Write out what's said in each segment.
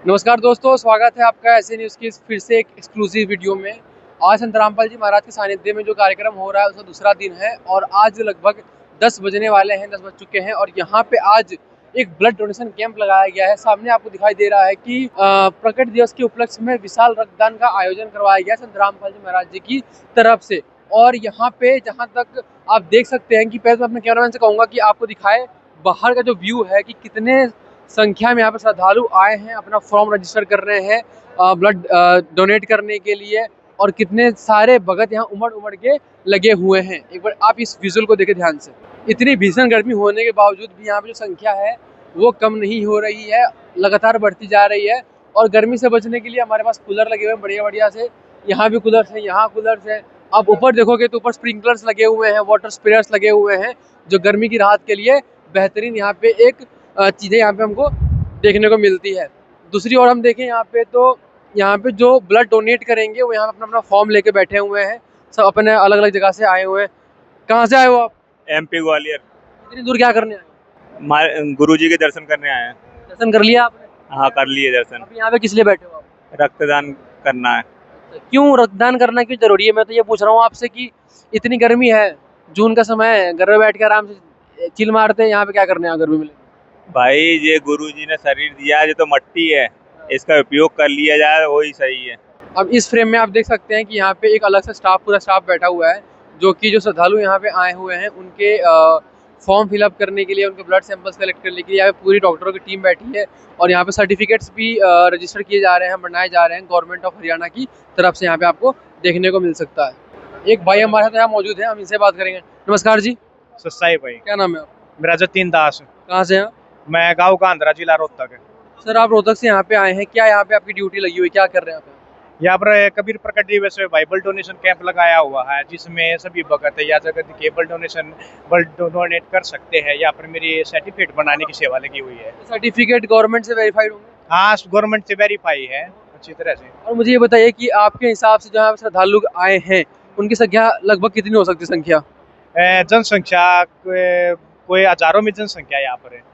नमस्कार दोस्तों, स्वागत है आपका ऐसे न्यूज़ की फिर से एक एक्सक्लूसिव वीडियो में। आज संत रामपाल जी महाराज के सानिध्य में जो कार्यक्रम हो रहा है उसका दूसरा दिन है और आज लगभग 10 बजने वाले हैं, 10 बज चुके हैं और यहाँ पे आज एक ब्लड डोनेशन कैंप लगाया गया है। सामने आपको दिखाई दे रहा है कि प्रकट दिवस के उपलक्ष्य में विशाल रक्तदान का आयोजन करवाया गया संत रामपाल जी महाराज जी की तरफ से। और यहाँ पे जहाँ तक आप देख सकते हैं कि पहले तो अपने कैमरामैन से कहूँगा कि आपको दिखाए बाहर का जो व्यू है कि कितने संख्या में यहाँ पे श्रद्धालु आए हैं, अपना फॉर्म रजिस्टर कर रहे हैं ब्लड डोनेट करने के लिए। और कितने सारे भगत यहाँ उमड़ उमड़ के लगे हुए हैं। एक बार आप इस विजुअल को देखें ध्यान से। इतनी भीषण गर्मी होने के बावजूद भी यहाँ पे जो संख्या है वो कम नहीं हो रही है, लगातार बढ़ती जा रही है। और गर्मी से बचने के लिए हमारे पास कूलर लगे हुए हैं बढ़िया बढ़िया से। यहाँ भी कूलर्स है, यहाँ कूलर्स है। आप ऊपर देखोगे तो ऊपर स्प्रिंकलर्स लगे हुए हैं, वाटर स्प्रेयर्स लगे हुए हैं, जो गर्मी की राहत के लिए बेहतरीन यहाँ पे एक चीज़ें यहाँ पे हमको देखने को मिलती है। दूसरी ओर हम देखें यहाँ पे तो यहाँ पे जो ब्लड डोनेट करेंगे वो यहाँ पे अपना अपना फॉर्म लेके बैठे हुए हैं। सब अपने अलग अलग जगह से आए हुए हैं। कहाँ से आए हो आप? एमपी ग्वालियर। इतनी दूर क्या करने आए हो? गुरु जी के दर्शन करने आए हैं। दर्शन कर लिया आपने? हाँ, कर लिए दर्शन। अब यहाँ पे किस लिए बैठे हो आप? रक्तदान करना है। क्यों रक्तदान करना क्यों जरूरी है? मैं तो ये पूछ रहा हूँ आपसे कि इतनी गर्मी है, जून का समय है, घर में बैठ के आराम से चिल मारते हैं, यहाँ पे क्या करने आए गर्मी में? भाई ये गुरु जी ने शरीर दिया है, जो तो मट्टी है, इसका उपयोग कर लिया जाए वही सही है। अब इस फ्रेम में आप देख सकते हैं कि यहाँ पे एक अलग से स्टाफ, पूरा स्टाफ बैठा हुआ है, जो कि जो श्रद्धालु यहाँ पे आए हुए हैं उनके फॉर्म फिलअप करने के लिए, उनके ब्लड सैंपल्स कलेक्ट करने के लिए यहाँ पे पूरी डॉक्टरों की टीम बैठी है। और यहाँ पे सर्टिफिकेट्स भी रजिस्टर किए जा रहे हैं, बनाए जा रहे हैं गवर्नमेंट ऑफ हरियाणा की तरफ से। यहाँ पे आपको देखने को मिल सकता है। एक भाई हमारे साथ यहाँ मौजूद है, हम इनसे बात करेंगे। नमस्कार जी। सस्ताई भाई। क्या नाम है आप? मेरा जतीन दास। कहाँ से हैं? मैं गाँव का आंध्रा, जिला रोहतक है। सर आप रोहतक से यहाँ पे आए हैं, क्या यहाँ पे आपकी ड्यूटी लगी हुई, क्या कर रहे हैं आप? यहाँ पर कबीर प्रकट दिवस में बाइबल डोनेशन कैंप लगाया हुआ है, जिसमें सभी भगत या जगत के ब्लड डोनेट कर सकते हैं। यहाँ पर मेरी सर्टिफिकेट बनाने की सेवा लगी हुई है। सर्टिफिकेट गवर्नमेंट से वेरीफाइड होंगे? हाँ, गवर्नमेंट से वेरीफाई है अच्छी तरह से। और मुझे ये बताइए कि आपके हिसाब से जहाँ श्रद्धालु आए हैं उनकी संख्या लगभग कितनी हो सकती है? संख्या जनसंख्या कोई हजारों में जनसंख्या यहाँ पर है।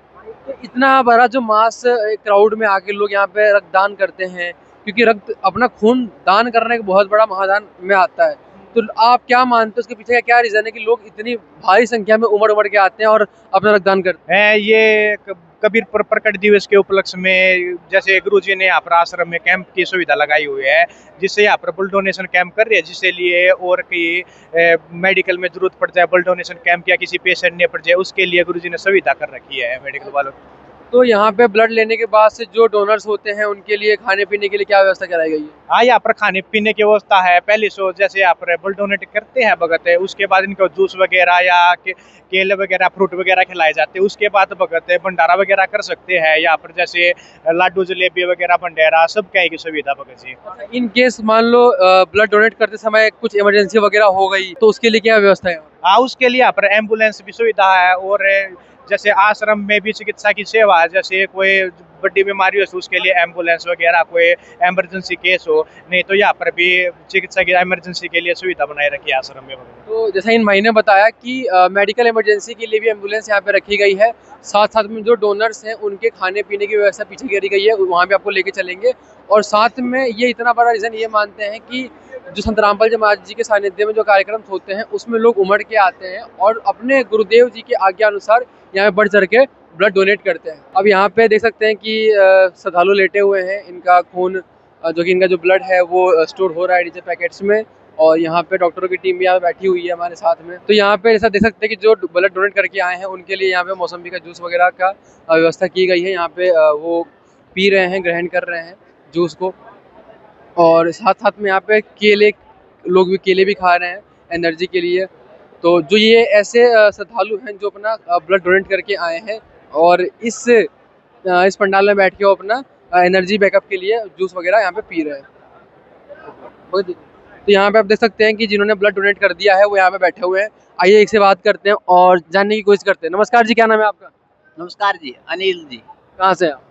तो इतना बड़ा जो मास क्राउड में आके लोग यहाँ पे रक्तदान करते हैं, क्योंकि रक्त अपना खून दान करने का बहुत बड़ा महादान में आता है। तो आप क्या मानते हो उसके पीछे का क्या रीजन है कि लोग इतनी भारी संख्या में उमड़ उमड़ के आते हैं और अपना रक्तदान करते हैं? ये कबीर प्रकट दिवस के उपलक्ष्य में जैसे गुरु जी ने यहाँ पर आश्रम में कैंप की सुविधा लगाई हुई है, जिससे यहाँ पर ब्लड डोनेशन कैंप कर रहे हैं, जिससे लिए और कि मेडिकल में जरूरत पड़ जाए, ब्लड डोनेशन कैंप या किसी पेशेंट ने पड़ जाए, उसके लिए गुरु जी ने सुविधा कर रखी है मेडिकल वालों। तो यहाँ पे ब्लड लेने के बाद से जो डोनर्स होते हैं उनके लिए खाने पीने के लिए क्या व्यवस्था कराई गई है? हाँ, यहाँ पर खाने पीने की व्यवस्था है। पहले सो जैसे यहाँ पर ब्लड डोनेट करते हैं भगत है, उसके बाद इनको जूस वगैरह या केले वगैरह, फ्रूट वगैरह खिलाए जाते हैं। उसके बाद भगत भंडारा वगैरह कर सकते हैं। यहाँ पर जैसे लाडू जलेबी वगैरह भंडारा सब क्या की सुविधा भगत जी। इन केस मान लो ब्लड डोनेट करते समय कुछ इमरजेंसी वगैरह हो गई तो उसके लिए क्या व्यवस्था है? हाँ, उसके लिए यहाँ पर एम्बुलेंस भी सुविधा है। और जैसे आश्रम में भी चिकित्सा की सेवा है, जैसे कोई बड़ी बीमारी हो तो उसके लिए एम्बुलेंस वगैरह, कोई इमरजेंसी केस हो, नहीं तो यहाँ पर भी चिकित्सा की इमरजेंसी के लिए सुविधा बनाई रखी है आश्रम में। तो जैसा इन भाई ने बताया कि मेडिकल इमरजेंसी के लिए भी एम्बुलेंस यहाँ पे रखी गई है। साथ साथ में जो डोनर्स हैं उनके खाने पीने की व्यवस्था पीछे करी गई है, वहाँ भी आपको लेके चलेंगे। और साथ में ये इतना बड़ा रीज़न ये मानते हैं कि जो संत रामपाल जी महाराज जी के सानिध्य में जो कार्यक्रम होते हैं उसमें लोग उमड़ के आते हैं और अपने गुरुदेव जी के आज्ञा अनुसार यहाँ पे बढ़ चढ़ के ब्लड डोनेट करते हैं। अब यहाँ पे देख सकते हैं कि श्रद्धालु लेटे हुए हैं, इनका खून जो कि इनका जो ब्लड है वो स्टोर हो रहा है नीचे पैकेट्स में। और यहाँ पे डॉक्टरों की टीम भी यहाँ बैठी हुई है हमारे साथ में। तो यहाँ पे ऐसा देख सकते हैं कि जो ब्लड डोनेट करके आए हैं उनके लिए यहाँ पे मौसम्बी का जूस वगैरह का व्यवस्था की गई है। यहाँ पे वो पी रहे हैं, ग्रहण कर रहे हैं जूस को। और साथ साथ में यहाँ पे केले, लोग भी केले भी खा रहे हैं एनर्जी के लिए। तो जो ये ऐसे श्रद्धालु हैं जो अपना ब्लड डोनेट करके आए हैं और इस पंडाल में बैठ के वो अपना एनर्जी बैकअप के लिए जूस वगैरह यहाँ पे पी रहे हैं। तो यहाँ पे आप देख सकते हैं कि जिन्होंने ब्लड डोनेट कर दिया है वो यहाँ पे बैठे हुए हैं। आइए एक से बात करते हैं और जानने की कोशिश करते हैं। नमस्कार जी, क्या नाम है आपका? नमस्कार जी, अनिल जी। कहाँ से आप?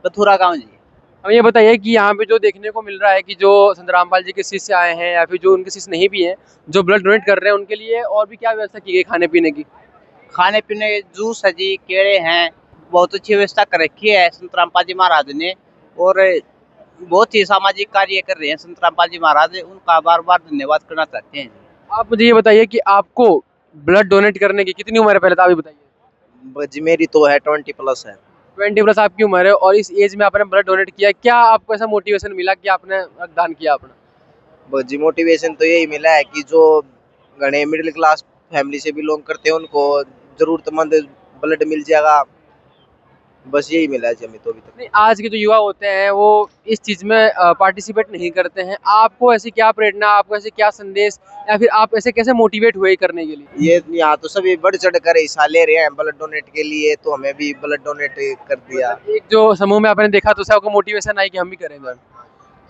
कथुरा गांव जी। हमें ये बताइए कि यहाँ पे जो देखने को मिल रहा है कि जो संत रामपाल जी के शिष्य आए हैं या फिर जो उनके शिष्य नहीं भी हैं, जो ब्लड डोनेट कर रहे हैं, उनके लिए और भी क्या व्यवस्था की गई खाने पीने की? खाने पीने जूस है जी, केले हैं, बहुत अच्छी व्यवस्था कर रखी है संत रामपाल जी महाराज ने। और बहुत ही सामाजिक कार्य कर रहे हैं संत रामपाल जी महाराज, उनका बार बार धन्यवाद करना चाहते हैं। आप मुझे ये बताइए कि आपको ब्लड डोनेट करने की कितनी उम्र है, पहले तो आप ये बताइए। जी मेरी तो है 20+ है। 20+ आपकी उम्र है और इस एज में आपने ब्लड डोनेट किया, क्या आपको ऐसा मोटिवेशन मिला कि आपने रक्तदान किया अपना? जी मोटिवेशन तो यही मिला है कि जो घने मिडिल क्लास फैमिली से बिलोंग करते हैं उनको जरूरतमंद ब्लड मिल जाएगा, बस यही मिला है जी हमें तो अभी तक। नहीं, आज के जो युवा होते हैं वो इस चीज में पार्टिसिपेट नहीं करते हैं। आपको ऐसी क्या प्रेरणा, आपको ऐसे क्या संदेश, या फिर आप ऐसे कैसे मोटिवेट हुए करने के लिए? ये यहाँ तो सभी बढ़ चढ़ कर हिस्सा ले रहे हैं ब्लड डोनेट के लिए, तो हमें भी ब्लड डोनेट कर दिया। एक जो समूह में आपने देखा तो उससे आपको मोटिवेशन आई कि हम भी करेंगे।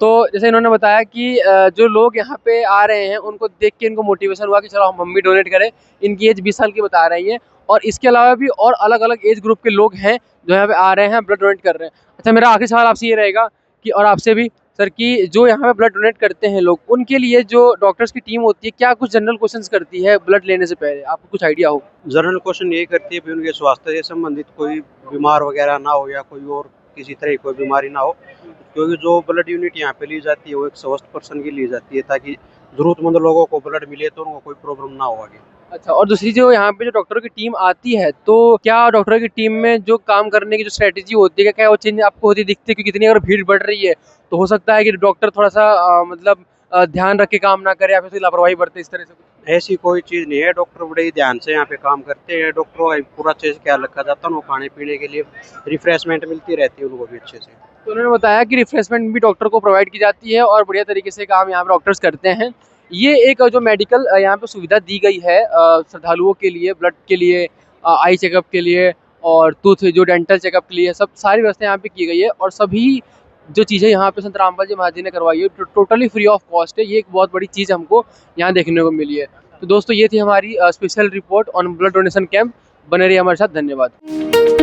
तो जैसे इन्होंने बताया कि जो लोग यहाँ पे आ रहे हैं उनको देख के इनको मोटिवेशन हुआ कि चलो हम भी डोनेट करें। इनकी एज 20 साल की बता रही है और इसके अलावा भी और अलग अलग एज ग्रुप के लोग हैं जो यहाँ पे आ रहे हैं, ब्लड डोनेट कर रहे हैं। अच्छा, मेरा आखिरी सवाल आपसे ये रहेगा कि, और आपसे भी सर, कि जो यहाँ पे ब्लड डोनेट करते हैं लोग, उनके लिए जो डॉक्टर्स की टीम होती है, क्या कुछ जनरल क्वेश्चंस करती है ब्लड लेने से पहले? आपको कुछ आइडिया हो? जनरल क्वेश्चन यही करती है कि उनके स्वास्थ्य से संबंधित कोई बीमार वगैरह ना हो या कोई और किसी तरह की कोई बीमारी ना हो, क्योंकि जो ब्लड यूनिट यहाँ पे ली जाती है वो एक स्वस्थ पर्सन की ली जाती है ताकि जरूरतमंद लोगों को ब्लड मिले तो उनको कोई प्रॉब्लम ना हो आगे। अच्छा, और दूसरी जो यहाँ पे जो डॉक्टरों की टीम आती है, तो क्या डॉक्टरों की टीम में जो काम करने की जो स्ट्रेटेजी होती है, क्या वो चेंज आपको होती दिखती है? क्योंकि इतनी अगर भीड़ बढ़ रही है तो हो सकता है कि डॉक्टर थोड़ा सा मतलब ध्यान रख के काम ना करे या फिर लापरवाही बरते, इस तरह से कुछ? ऐसी कोई चीज़ नहीं है, डॉक्टर बड़े ही ध्यान से यहाँ पे काम करते हैं। डॉक्टरों का पूरा अच्छे से ख्याल रखा जाता है, उनको खाने पीने के लिए रिफ्रेशमेंट मिलती रहती है उनको भी अच्छे से। तो उन्होंने बताया कि रिफ्रेशमेंट भी डॉक्टर को प्रोवाइड की जाती है और बढ़िया तरीके से काम यहाँ पे डॉक्टर्स करते हैं। ये एक जो मेडिकल यहाँ पे सुविधा दी गई है श्रद्धालुओं के लिए, ब्लड के लिए, आई चेकअप के लिए और टूथ जो डेंटल चेकअप के लिए, सब सारी व्यवस्था यहाँ पे की गई है और सभी जो चीज़ें यहाँ पे संत रामपाल जी महाराज जी ने करवाई है टोटली फ्री ऑफ कॉस्ट है। ये एक बहुत बड़ी चीज़ हमको यहाँ देखने को मिली है। तो दोस्तों, ये थी हमारी special report on blood donation camp. बने रहिए हमारे साथ, धन्यवाद।